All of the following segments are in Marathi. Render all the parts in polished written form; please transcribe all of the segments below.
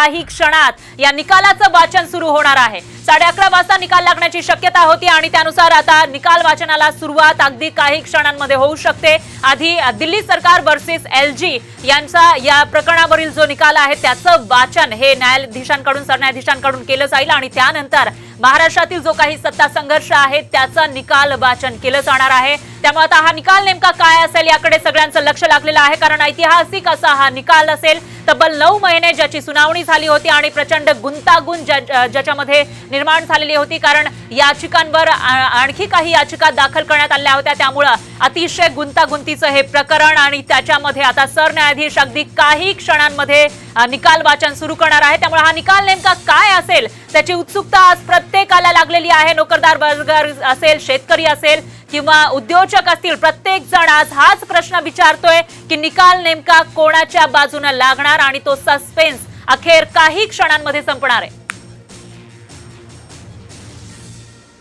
काही क्षणात या निकालाचं वाचन सुरू होणार आहे। 11:30 वाजता निकाल लागण्याची शक्यता होती आणि त्यानुसार आता निकाल वाचनाला सुरुवात अगदी काही क्षणांमध्ये होऊ शकते। आधी दिल्ली सरकार वर्सेस एलजी यांचा या प्रकरणावरील जो निकाल आहे त्याचं वाचन हे न्यायाधीशांकडून सरन्यायाधीशांकडून केलं जाईल आणि त्यानंतर महाराष्ट्रातील जो काही सत्ता संघर्ष आहे त्याचा निकाल वाचन केलं जाणार आहे। त्यामुळे आता हा निकाल नेमका काय असेल याकडे सगळ्यांचं लक्ष लागलेलं आहे, कारण ऐतिहासिक असा हा निकाल असेल। तब्बल 9 महिने ज्याची सुनावणी झाली होती आणि प्रचंड गुंतागुंत ज्याच्यामध्ये निर्माण झालेली होती, कारण याचिकांवर आणखी काही याचिका दाखल करण्यात आल्या होत्या। त्यामुळे अतिशय गुंतागुंतीचं हे प्रकरण आणि त्याच्यामध्ये आता सरन्यायाधीश अगदी काही क्षणांमध्ये निकाल वाचन सुरू करणार आहे। त्यामुळे हा निकाल नेमका काय असेल त्याची उत्सुकता आज प्रत्येकाला लागलेली आहे। नोकरदार वर्ग असेल, शेतकरी असेल किंवा उद्योजक असतील, प्रत्येक जण आज हाच प्रश्न विचारतोय की निकाल नेमका कोणाच्या बाजूने लागणार आणि तो सस्पेन्स अखेर काही क्षणांमध्ये संपणार आहे।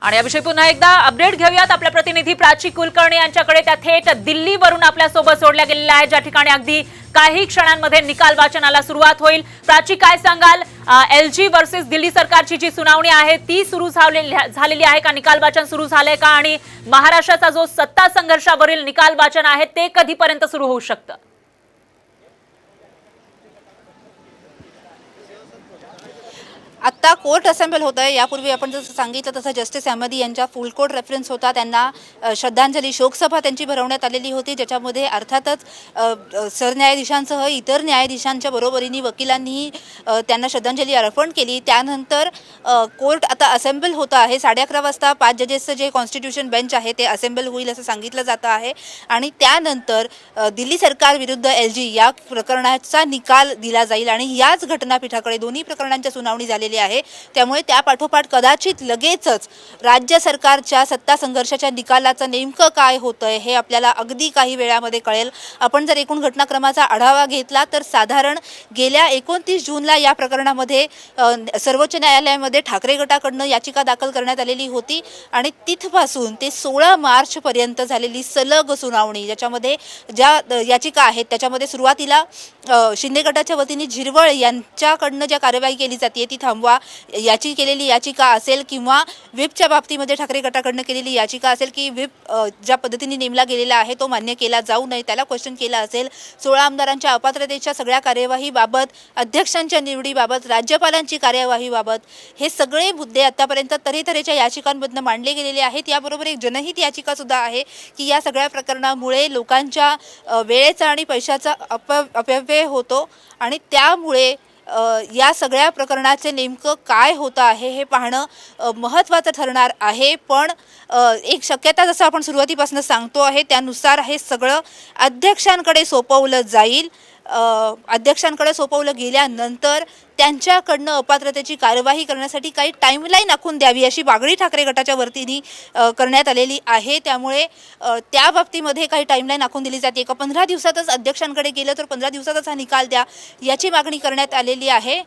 आणि याविषयी पुन्हा एकदा अपडेट घेऊयात आपल्या प्रतिनिधी प्राची कुलकर्णी यांच्याकडे। त्या थेट दिल्लीवरून आपल्या सोबत जोडल्या गेलेल्या आहेत, ज्या ठिकाणी अगदी काही क्षणांमध्ये निकाल वाचनाला सुरुवात होईल। प्राची, काय सांगाल, एलजी वर्सेस दिल्ली सरकारची जी सुनावणी आहे ती सुरू झालेली आहे का? निकाल वाचन सुरू झालंय का? आणि महाराष्ट्राचा जो सत्ता संघर्षावरील निकाल वाचन आहे ते कधीपर्यंत सुरू होऊ शकतं? आत्ता कोर्ट असेंबल होत आहे। यापूर्वी आपण जसं सांगितलं तसं जस्टिस अहमदी यांच्या फुल कोर्ट रेफरन्स होता, त्यांना श्रद्धांजली शोकसभा त्यांची भरवण्यात आलेली होती, ज्याच्यामध्ये अर्थातच सरन्यायाधीशांसह इतर न्यायाधीशांच्या बरोबरीने वकिलांनीही त्यांना श्रद्धांजली अर्पण केली। त्यानंतर कोर्ट आता असेंबल होतं आहे। 11:30 वाजता 5 जजेसचं जे कॉन्स्टिट्यूशन बेंच आहे ते असेंबल होईल असं सांगितलं जातं आहे आणि त्यानंतर दिल्ली सरकार विरुद्ध एलजी या प्रकरणाचा निकाल दिला जाईल आणि याच घटनापीठाकडे दोन्ही प्रकरणांच्या सुनावणी झाली आहे। त्यामुळे त्या पाठोपाठ कदाचित लगेचच राज्य सरकारच्या सत्ता संघर्षाच्या निकालाचं नेमकं काय होतंय हे आपल्याला अगदी काही वेळामध्ये कळेल। आपण जर एकूण घटनाक्रमाचा आढावा घेतला तर साधारण गेल्या 29 जूनला या प्रकरणामध्ये सर्वोच्च न्यायालयामध्ये ठाकरे गटाकडून याचिका दाखल करण्यात आलेली होती आणि तिथपासून ते 16 मार्च पर्यंत झालेली सलग सुनावणी, ज्याच्यामध्ये ज्या याचिका आहेत त्याच्यामध्ये सुरुवातीला शिंदे गटाच्या वतीने झिरवळ यांच्याकडून ज्या कार्यवाही केली जाते ती थांबवा याची केलेली याचिका असेल किंवा व्हिपच्या बाबतीमध्ये ठाकरे गटाकडून केलेली याचिका असेल की व्हिप ज्या पद्धतीने नेमला गेलेला आहे तो मान्य केला जाऊ नये, त्याला क्वेश्चन केला असेल, 16 आमदारांच्या अपात्रतेच्या सगळ्या कार्यवाहीबाबत, अध्यक्षांच्या निवडीबाबत, राज्यपालांची कार्यवाहीबाबत, हे सगळे मुद्दे आतापर्यंत तऱ्हेतऱ्हेच्या याचिकांमधून मांडले गेलेले आहेत। याबरोबर एक जनहित याचिका सुद्धा आहे की या सगळ्या प्रकरणामुळे लोकांच्या वेळेचा आणि पैशाचा अपव्यय होतो आणि त्यामुळे या सगळ्या प्रकरणाचे नेमकं काय होतं आहे हे पाहणं महत्त्वाचं ठरणार आहे। पण एक शक्यता जसं आपण सुरुवातीपासून सांगतो आहे त्यानुसार हे सगळं अध्यक्षांकडे सोपवलं जाईल। अध्यक्षांकडे सोपवलं गेल्यानंतर त्यांच्याकडनं अपात्रतेची कार्यवाही करण्यासाठी काही टाईमलाईन आखून द्यावी अशी मागणी ठाकरे गटाच्या वतीने करण्यात आलेली आहे। त्यामुळे त्या बाबतीमध्ये काही टाईमलाईन आखून दिली जाते का 15 दिवसातच अध्यक्षांकडे गेलं तर 15 दिवसातच हा निकाल द्या याची मागणी करण्यात आलेली आहे।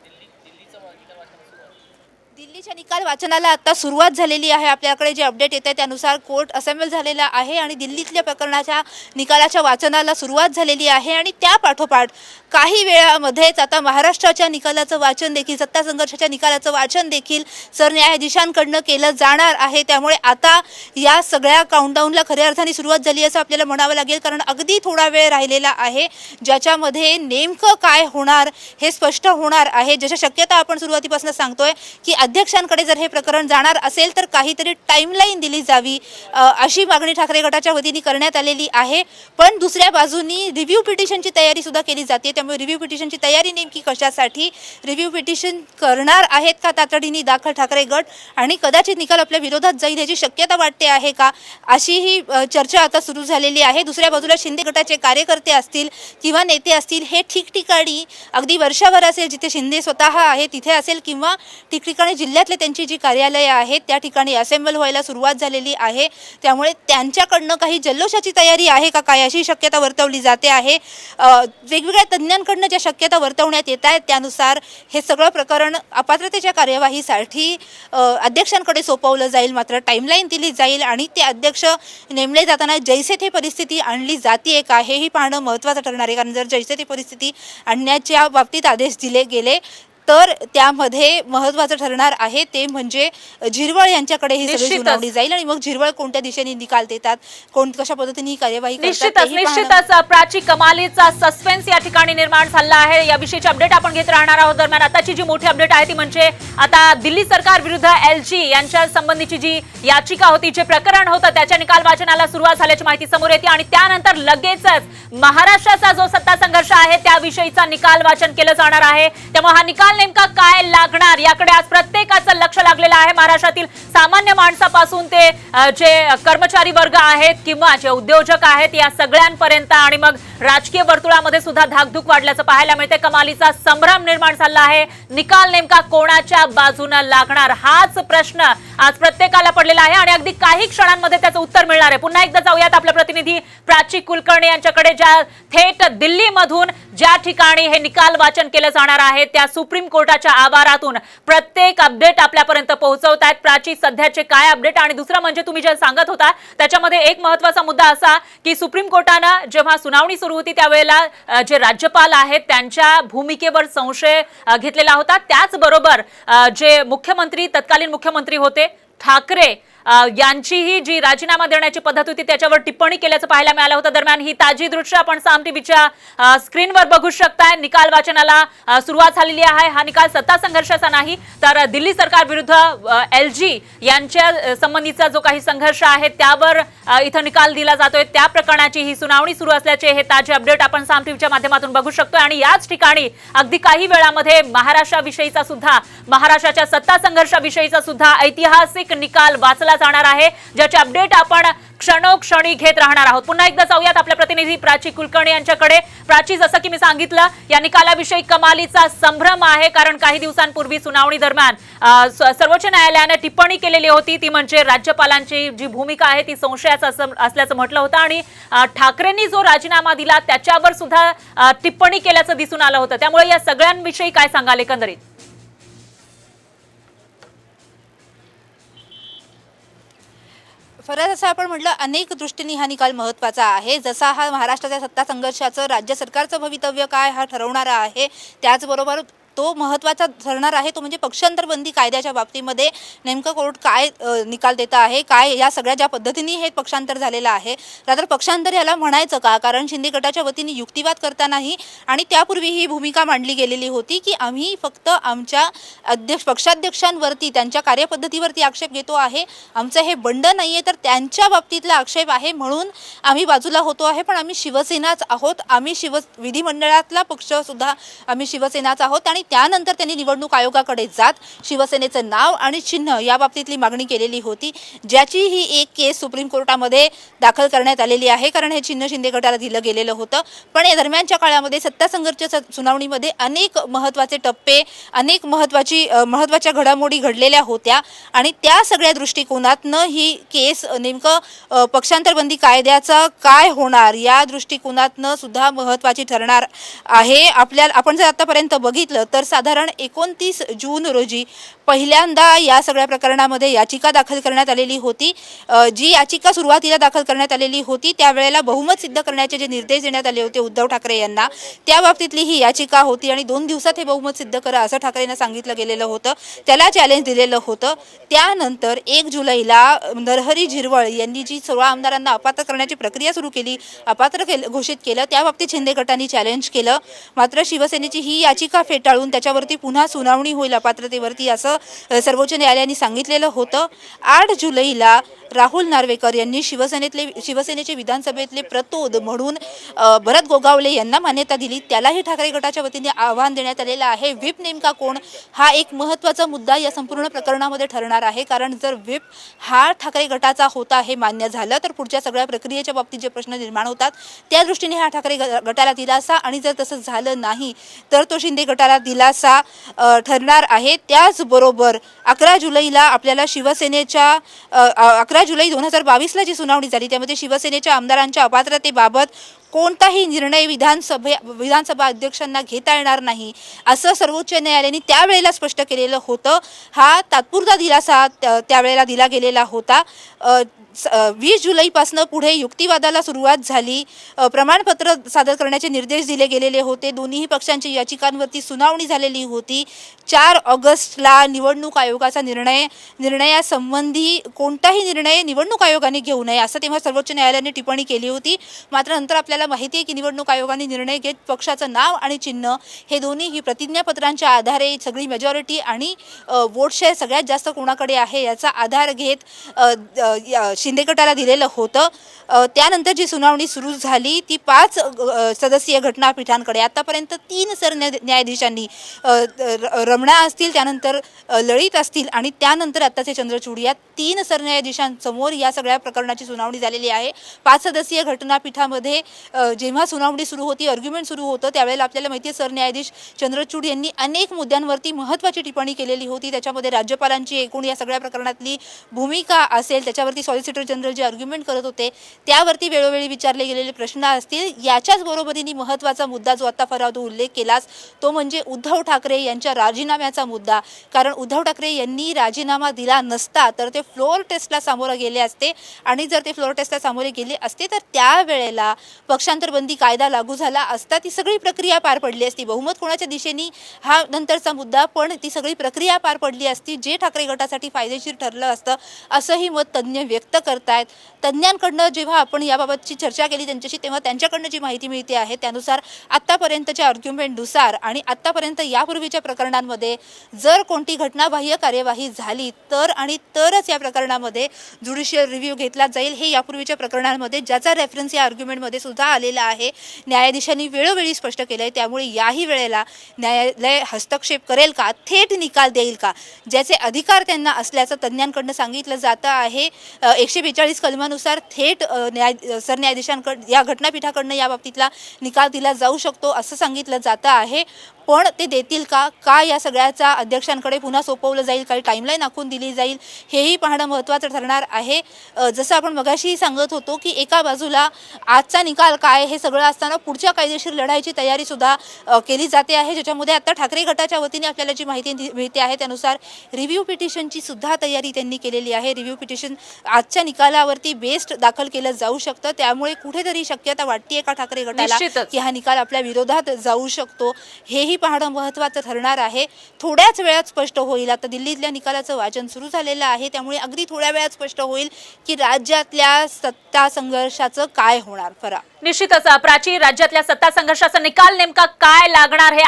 दिल्लीच्या निकाल वाचनाला आता सुरुवात झालेली आहे। आपल्याकडे जे अपडेट येत आहे त्यानुसार कोर्ट असेंबल झालेला आहे आणि दिल्लीतल्या प्रकरणाच्या निकालाच्या वाचनाला सुरुवात झालेली आहे आणि त्या पाठोपाठ काही वेळामध्येच आता महाराष्ट्राच्या निकालाचं वाचन देखील, सत्ता संघर्षाच्या निकालाचं वाचन देखील सरन्यायाधीशांकडनं केलं जाणार आहे। त्यामुळे आता या सगळ्या काउंटडाऊनला खऱ्या अर्थाने सुरुवात झाली असं आपल्याला म्हणावं लागेल, कारण अगदी थोडा वेळ राहिलेला आहे ज्याच्यामध्ये नेमकं काय होणार हे स्पष्ट होणार आहे। जशा शक्यता आपण सुरुवातीपासून सांगतोय की अध्यक्षांकडे जर हे प्रकरण जाणार असेल तर काहीतरी टाईमलाईन दिली जावी अशी मागणी ठाकरे गटाच्या वतीने करण्यात आलेली आहे। पण दुसऱ्या बाजूनी रिव्ह्यू पिटिशनची तयारी सुद्धा केली जाते। त्यामुळे रिव्ह्यू पिटिशनची तयारी नेमकी कशासाठी, रिव्ह्यू पिटिशन करणार आहेत का तातडीने दाखल ठाकरे गट आणि कदाचित निकाल आपल्या विरोधात जाईल याची शक्यता वाटते आहे का, अशी ही चर्चा आता सुरू झालेली आहे। दुसऱ्या बाजूला शिंदे गटाचे कार्यकर्ते असतील किंवा नेते असतील हे ठिकठिकाणी अगदी वर्षभर असेल जिथे शिंदे स्वतः आहे तिथे असेल किंवा ठिकठिकाणी जिल्ह्यातले त्यांची जी कार्यालये आहेत त्या ठिकाणी असेंबल व्हायला सुरुवात झालेली आहे। त्यामुळे त्यांच्याकडनं काही जल्लोषाची तयारी आहे का काय अशी शक्यता वर्तवली जाते आहे। वेगवेगळ्या तज्ज्ञांकडनं ज्या शक्यता वर्तवण्यात येत आहेत त्यानुसार हे सगळं प्रकरण अपात्रतेच्या कार्यवाहीसाठी अध्यक्षांकडे सोपवलं जाईल, मात्र टाईमलाईन दिली जाईल आणि ते अध्यक्ष नेमले जाताना जैसे थे परिस्थिती आणली जाते का हेही पाहणं महत्त्वाचं ठरणार आहे। कारण जर जैसे थे परिस्थिती आणण्याच्या बाबतीत आदेश दिले गेले तर त्यामध्ये महत्त्वाचं ठरणार आहे ते म्हणजे झिरवळ यांच्याकडे ही सगळी निश्चितच. सुनावणी जाईल आणि मग झिरवळ कोणत्या दिशेने निकाल देतात, कशा पद्धतीने ही कार्यवाही करतात निश्चितच तेही पाहणं. निश्चितच प्राची कमालीचा सस्पेन्स या ठिकाणी निर्माण झाला आहे. याविषयीची अपडेट आपण घेत राहणार आहोत. दरम्यान आताची जी मोठी अपडेट आहे ती म्हणजे आता दिल्ली सरकार विरुद्ध LG यांच्या संबंधीची जी याचिका होती, जे प्रकरण होतं, त्याच्या निकाल वाचनाला सुरुवात झाल्याची माहिती समोर येते आणि त्यानंतर लगेचच महाराष्ट्राचा जो सत्ता संघर्ष आहे त्याविषयीचा निकाल वाचन केलं जाणार आहे. त्यामुळे हा निकाल नेमका काय लागणार याकडे आज प्रत्येकाचं लक्ष लागलेलं आहे. महाराष्ट्रातील सामान्य माणसापासून ते जे कर्मचारी वर्ग आहेत किंवा जे उद्योजक आहेत या सगळ्यांपर्यंत आणि मग राजकीय वर्तुळामध्ये सुद्धा धाकधूक वाढल्याचं पाहायला मिळते. कमालीचा संभ्रम निर्माण झाला आहे. निकाल नेमका कोणाच्या बाजूने लागणार हाच प्रश्न आज प्रत्येकाला पडलेला आहे आणि अगदी काही क्षणांमध्ये त्याचं उत्तर मिळणार आहे. पुन्हा एकदा जाऊयात आपल्या प्रतिनिधी प्राची कुलकर्णी यांच्याकडे, ज्या थेट दिल्लीमधून ज्या ठिकाणी हे निकाल वाचन केलं जाणार आहे त्या सुप्रीम कोर्टाच्या आवारातून प्रत्येक अपडेट आपल्यापर्यंत पोहोचवत आहेत. प्राची, सध्याचे काय अपडेट? आणि दुसरं म्हणजे तुम्ही जे सांगत होता त्याच्यामध्ये एक महत्त्वाचा मुद्दा असा की सुप्रीम कोर्टानं जेव्हा सुनावणी सुरू होती त्यावेळेला जे राज्यपाल आहेत त्यांच्या भूमिकेवर संशय घेतलेला होता. त्याचबरोबर जे मुख्यमंत्री, तत्कालीन मुख्यमंत्री होते ठाकरे यांचीही जी राजीनामा देण्याची पद्धत होती त्याच्यावर टिप्पणी केल्याचं पाहायला मिळालं होतं. दरम्यान ही ताजी दृश्य आपण साम टीव्हीच्या स्क्रीनवर बघू शकताय. निकाल वाचनाला सुरुवात झालेली आहे. हा निकाल सत्ता संघर्षाचा नाही तर दिल्ली सरकार विरुद्ध LG यांच्या संबंधीचा जो काही संघर्ष आहे त्यावर इथं निकाल दिला जातोय. त्या प्रकरणाची ही सुनावणी सुरू असल्याचे हे ताजे अपडेट आपण साम टीव्हीच्या माध्यमातून बघू शकतोय आणि याच ठिकाणी अगदी काही वेळामध्ये महाराष्ट्राविषयीचा सुद्धा, महाराष्ट्राच्या सत्ता संघर्षाविषयीचा सुद्धा ऐतिहासिक निकाल वाचला जाणार आहे, ज्याचे अपडेट आपण क्षणोक्षणी घेत राहणार आहोत. पुन्हा एकदा जाऊयात आपल्या प्रतिनिधी प्राची कुलकर्णी यांच्याकडे. प्राची, जसं की मी सांगितलं, या निकालाविषयी कमालीचा संभ्रम आहे कारण काही दिवसांपूर्वी सुनावणी दरम्यान सर्वोच्च न्यायालयाने टिप्पणी केलेली होती, ती म्हणजे राज्यपालांची जी भूमिका आहे ती संशयाचं असल्याचं म्हटलं होतं आणि ठाकरेंनी जो राजीनामा दिला त्याच्यावर सुद्धा टिप्पणी केल्याचं दिसून आलं होतं. त्यामुळे या सगळ्यांविषयी काय सांगाल एकंदरीत? फरक असं आपण म्हटलं, अनेक दृष्टीने हा निकाल महत्त्वाचा आहे. जसा हा महाराष्ट्राच्या सत्ता संघर्षाचं, राज्य सरकारचं भवितव्य काय हा ठरवणारा आहे, त्याचबरोबर तो महत्त्वाचा ठरणार आहे तो म्हणजे पक्षांतर बंदी कायद्याच्या बाबतीमध्ये नेमकं कोर्ट काय निकाल देता आहे, काय या सगळ्या ज्या पद्धतीने हे पक्षांतर झालेलं आहे. रात्र पक्षांतर याला म्हणायचं का? कारण शिंदे गटाच्या वतीने युक्तिवाद करतानाही आणि त्यापूर्वी ही भूमिका मांडली गेलेली होती की आम्ही फक्त आमच्या पक्षाध्यक्षांवरती, त्यांच्या कार्यपद्धतीवरती आक्षेप घेतो आहे, आमचं हे बंड नाही आहे तर त्यांच्या बाबतीतला आक्षेप आहे म्हणून आम्ही बाजूला होतो आहे. पण आम्ही शिवसेनाच आहोत, आम्ही विधिमंडळातला पक्षसुद्धा आम्ही शिवसेनाच आहोत. आणि त्यानंतर त्यांनी निवडणूक आयोगाकडे जात शिवसेनेचं नाव आणि चिन्ह या बाबतीतली मागणी केलेली होती, ज्याची ही एक केस सुप्रीम कोर्टामध्ये दाखल करण्यात आलेली आहे कारण हे चिन्ह शिंदे गटाला दिलं गेलेलं होतं. पण या दरम्यानच्या काळामध्ये सत्ता संघर्ष सुनावणीमध्ये अनेक महत्त्वाचे टप्पे, अनेक महत्त्वाच्या घडामोडी घडलेल्या होत्या आणि त्या सगळ्या दृष्टिकोनातनं ही केस नेमकं पक्षांतरबंदी कायद्याचा काय होणार या दृष्टिकोनातनं सुद्धा महत्त्वाची ठरणार आहे. आपण जर आतापर्यंत बघितलं तर साधारण 29 जून रोजी पहिल्यांदा या सगळ्या प्रकरणामध्ये याचिका दाखल करण्यात आलेली होती. जी याचिका सुरुवातीला दाखल करण्यात आलेली होती त्यावेळेला बहुमत सिद्ध करण्याचे जे निर्देश देण्यात आले होते उद्धव ठाकरे यांना, त्या बाबतीतली ही याचिका होती आणि 2 दिवसात हे बहुमत सिद्ध करा असं ठाकरेंना सांगितलं गेलेलं होतं, त्याला चॅलेंज दिलेलं होतं. त्यानंतर 1 जुलैला नरहरी झिरवळ यांनी जी 16 आमदारांना अपात्र करण्याची प्रक्रिया सुरू केली, अपात्र घोषित केलं, त्या बाबतीत शिंदे गटाने चॅलेंज केलं. मात्र शिवसेनेची ही याचिका फेटाळून त्याच्यावरती पुन्हा सुनावणी होईल अपात्रतेवरती असं सर्वोच्च न्यायालयाने सांगितलेलं होतं. 8 जुलैला राहुल नार्वेकर यांनी शिवसेनेचे विधानसभेतले प्रतोद म्हणून भरत गोगावले यांना मान्यता दिली. त्यालाही ठाकरे गटाच्या वतीने आव्हान देण्यात आलेलं आहे. व्हिप नेमका कोण हा एक महत्त्वाचा मुद्दा या संपूर्ण प्रकरणामध्ये ठरणार आहे कारण जर व्हिप हा ठाकरे गटाचा होता हे मान्य झालं तर पुढच्या सगळ्या प्रक्रियेच्या बाबतीत जे प्रश्न निर्माण होतात त्या दृष्टीने हा ठाकरे गटाला दिलासा आणि जर तसं झालं नाही तर तो शिंदे गटाला दिलासा ठरणार आहे. त्याचबरोबर 11 जुलैला आपल्याला शिवसेनेच्या 11 जुलै 2022ला जी सुनावणी झाली त्यामध्ये शिवसेनेच्या आमदारांच्या अपात्रतेबाबत कोणताही निर्णय विधानसभा अध्यक्षांना घेता येणार नाही असं सर्वोच्च न्यायालयाने त्यावेळेला स्पष्ट केलेलं होतं. हा तात्पुरता दिलासा त्यावेळेला दिला गेलेला होता. 20 जुलैपासनं पुढे युक्तिवादाला सुरुवात झाली. प्रमाणपत्र सादर करण्याचे निर्देश दिले गेलेले होते. दोन्ही पक्षांच्या याचिकांवरती सुनावणी झालेली होती. 4 ऑगस्टला निवडणूक आयोगाचा निर्णयासंबंधी कोणताही निर्णय निवडणूक आयोगाने घेऊ नये असं तेव्हा सर्वोच्च न्यायालयाने टिप्पणी केली होती. मात्र नंतर आपल्याला माहिती आहे की निवडणूक आयोगाने निर्णय घेत पक्षाचं नाव आणि चिन्ह हे दोन्ही प्रतिज्ञापत्रांच्या आधारे सगळी मेजॉरिटी आणि वोट शेअर सगळ्यात जास्त कोणाकडे आहे याचा आधार घेत शिंदे गटाला दिलेलं होतं. त्यानंतर जी सुनावणी सुरू झाली ती 5 सदस्यीय घटनापीठांकडे आतापर्यंत 3 सरन्यायाधीशांनी रमणा असतील, त्यानंतर लळित असतील आणि त्यानंतर आत्ताचे चंद्रचूड या 3 सरन्यायाधीशांसमोर या सगळ्या प्रकरणाची सुनावणी झालेली आहे. 5 सदस्यीय घटनापीठामध्ये जेव्हा सुनावणी सुरू होती, आर्ग्युमेंट सुरू होतं त्यावेळेला आपल्याला माहिती आहे सरन्यायाधीश चंद्रचूड यांनी अनेक मुद्द्यांवरती महत्त्वाची टिप्पणी केलेली होती. त्याच्यामध्ये राज्यपालांची एकूण या सगळ्या प्रकरणातली भूमिका असेल, त्याच्यावरती सॉलिसिटर जनरल जे आर्ग्युमेंट करत होते त्यावरती वेळोवेळी विचारले गेलेले प्रश्न असतील. याच्याच बरोबरीने महत्त्वाचा मुद्दा जो आता फराव उल्लेख केलास तो म्हणजे उद्धव ठाकरे यांच्या राजीनाम्याचा मुद्दा. कारण उद्धव ठाकरे यांनी राजीनामा दिला नसता तर ते फ्लोअर टेस्टला सामोरे गेले असते आणि जर ते फ्लोअर टेस्टला सामोरे गेले असते तर त्यावेळेला पक्षांतरबंदी कायदा लागू झाला असता, ती सगळी प्रक्रिया पार पडली असती. बहुमत कोणाच्या दिशेने हा नंतरचा मुद्दा, पण ती सगळी प्रक्रिया पार पडली असती जे ठाकरे गटासाठी फायदेशीर ठरलं असतं असंही मत तज्ज्ञ व्यक्त करतायत. तज्ज्ञांकडनं जेव्हा आपण याबाबतची चर्चा केली त्यांच्याशी तेव्हा त्यांच्याकडनं जी माहिती मिळते आहे त्यानुसार आत्तापर्यंतच्या आर्ग्युमेंटनुसार आणि आत्तापर्यंत यापूर्वीच्या प्रकरणांमध्ये जर कोणती घटनाबाह्य कार्यवाही झाली तर आणि तरच या प्रकरणामध्ये ज्युडिशियल रिव्ह्यू घेतला जाईल. हे यापूर्वीच्या प्रकरणांमध्ये ज्याचा रेफरन्स या आर्ग्युमेंटमध्ये सुद्धा आलेला आहे न्यायाधीशांनी वेळोवेळी स्पष्ट केलं आहे. त्यामुळे याही वेळेला न्यायालय हस्तक्षेप करेल का, थेट निकाल देईल का, ज्याचे अधिकार त्यांना असल्याचं तज्ज्ञांकडनं सांगितलं जातं आहे. 142 कलमानुसार थेट सरन्यायाधीशांकडे या घटनापीठाकडनं या बाबतीतला निकाल दिला जाऊ शकतो असं सांगितलं जातं आहे. पण ते देतील का या सगळ्याचा अध्यक्षांकडे पुन्हा सोपवलं जाईल, काही टाईमलाईन आखून दिली जाईल हेही पाहणं महत्त्वाचं ठरणार आहे. जसं आपण मगाशीही सांगत होतो की एका बाजूला आजचा निकाल काय हे सगळं असताना पुढच्या कायदेशीर लढाईची तयारीसुद्धा केली जाते आहे, ज्याच्यामध्ये आता ठाकरे गटाच्या वतीने आपल्याला जी माहिती मिळते आहे त्यानुसार रिव्ह्यू पिटिशनची सुद्धा तयारी त्यांनी केलेली आहे. रिव्ह्यू पिटिशन आजच्या निकालावरती बेस्ड दाखल केलं जाऊ शकतं. त्यामुळे कुठेतरी शक्यता वाटते का ठाकरे गटाला की हा निकाल आपल्या विरोधात जाऊ शकतो, हेही पाहणं महत्त्वाचं ठरणार आहे. थोड्याच वेळात स्पष्ट होईल. आता दिल्लीतल्या निकालाचं वाचन सुरू झालेलं आहे त्यामुळे अगदी थोड्या वेळात स्पष्ट होईल की राज्यातल्या सत्ता संघर्षाचं काय होणार. फरा निश्चितच प्राची, राज्यातल्या सत्ता संघर्षाचा निकाल नेमका काय लागणार हे